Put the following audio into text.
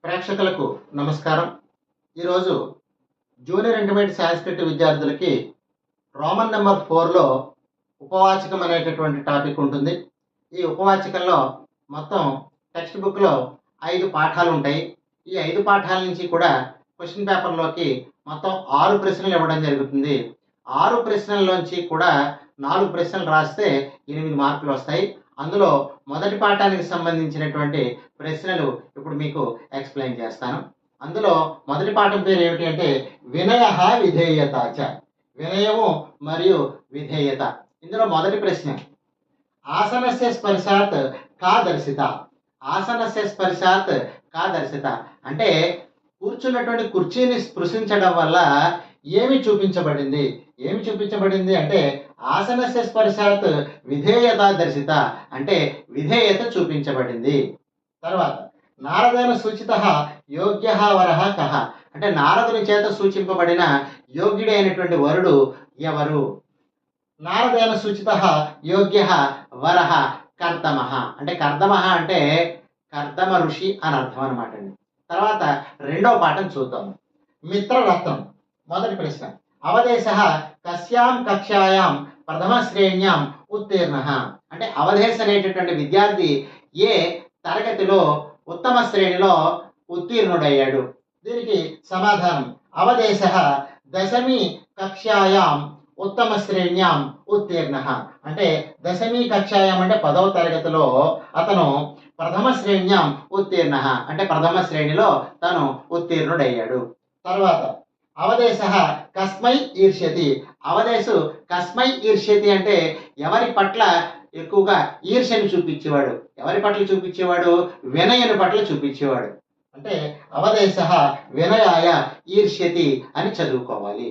ప్రేక్షకులకు నమస్కారం. ఈరోజు జూనియర్ ఇంటర్మీడియట్ సాంస్క్రిట్ విద్యార్థులకి రోమన్ నెంబర్ 4లో ఉపవాచకం అనేటటువంటి టాపిక్ ఉంటుంది. ఈ ఉపవాచకంలో మొత్తం టెక్స్ట్ బుక్లో 5 పాఠాలు ఉంటాయి. ఈ 5 పాఠాల నుంచి కూడా క్వశ్చన్ పేపర్లోకి మొత్తం 6 ప్రశ్నలు ఇవ్వడం జరుగుతుంది. 6 ప్రశ్నల్లోంచి కూడా 4 ప్రశ్నలు రాస్తే 8 మార్కులు వస్తాయి. అందులో మొదటి పాఠానికి సంబంధించినటువంటి ప్రశ్నలు ఇప్పుడు మీకు ఎక్స్ప్లెయిన్ చేస్తాను. అందులో మొదటి పాఠం పేరు ఏమిటి అంటే వినయ విధేయత చ, వినయము మరియు విధేయత. ఇందులో మొదటి ప్రశ్న ఆసనస్య స్పర్శాత్ కా దర్శిత. ఆసనస్య స్పర్శాత్ కా దర్శిత అంటే కూర్చున్నటువంటి కుర్చీని స్పృశించడం వల్ల ఏమి చూపించబడింది? ఏమి చూపించబడింది అంటే ఆసనస్య స్పర్శాత్ విధేయత దర్శిత అంటే విధేయత చూపించబడింది. తర్వాత నారదేన సూచిత యోగ్య వరః కః అంటే నారదుని చేత సూచింపబడిన యోగ్యుడైనటువంటి వరుడు ఎవరు? నారదేన సూచిత యోగ్య వరః కర్దమః అంటే కర్దమః అంటే కర్దమ ఋషి అని అర్థం అనమాట అండి. తర్వాత రెండవ పాఠం చూద్దాం. మిత్రరత్నం. మొదటి ప్రశ్న అవదేశ కస్యాం కక్షాయాం ప్రథమ శ్రేణ్యాం ఉత్తీర్ణ అంటే అవధేశ అనేటటువంటి విద్యార్థి ఏ తరగతిలో ఉత్తమ శ్రేణిలో ఉత్తీర్ణుడయ్యాడు? దీనికి సమాధానం అవదేశ దశమి కక్షాయాం ఉత్తమ శ్రేణ్యాం ఉత్తీర్ణ అంటే దశమి కక్షాయాం అంటే 10వ తరగతిలో అతను ప్రథమ శ్రేణ్యాం ఉత్తీర్ణ అంటే ప్రథమ శ్రేణిలో తను ఉత్తీర్ణుడయ్యాడు. తర్వాత అవదేశ కస్మై ఈర్ష్యతి. అవదేశు కస్మై ఈర్ష్యతి అంటే ఎవరి పట్ల ఎక్కువగా ఈర్ష్యను చూపించేవాడు? ఎవరి పట్ల చూపించేవాడు? వినయుని పట్ల చూపించేవాడు. అంటే అవదేశ వినయాయ ఈర్ష్యతి అని చదువుకోవాలి.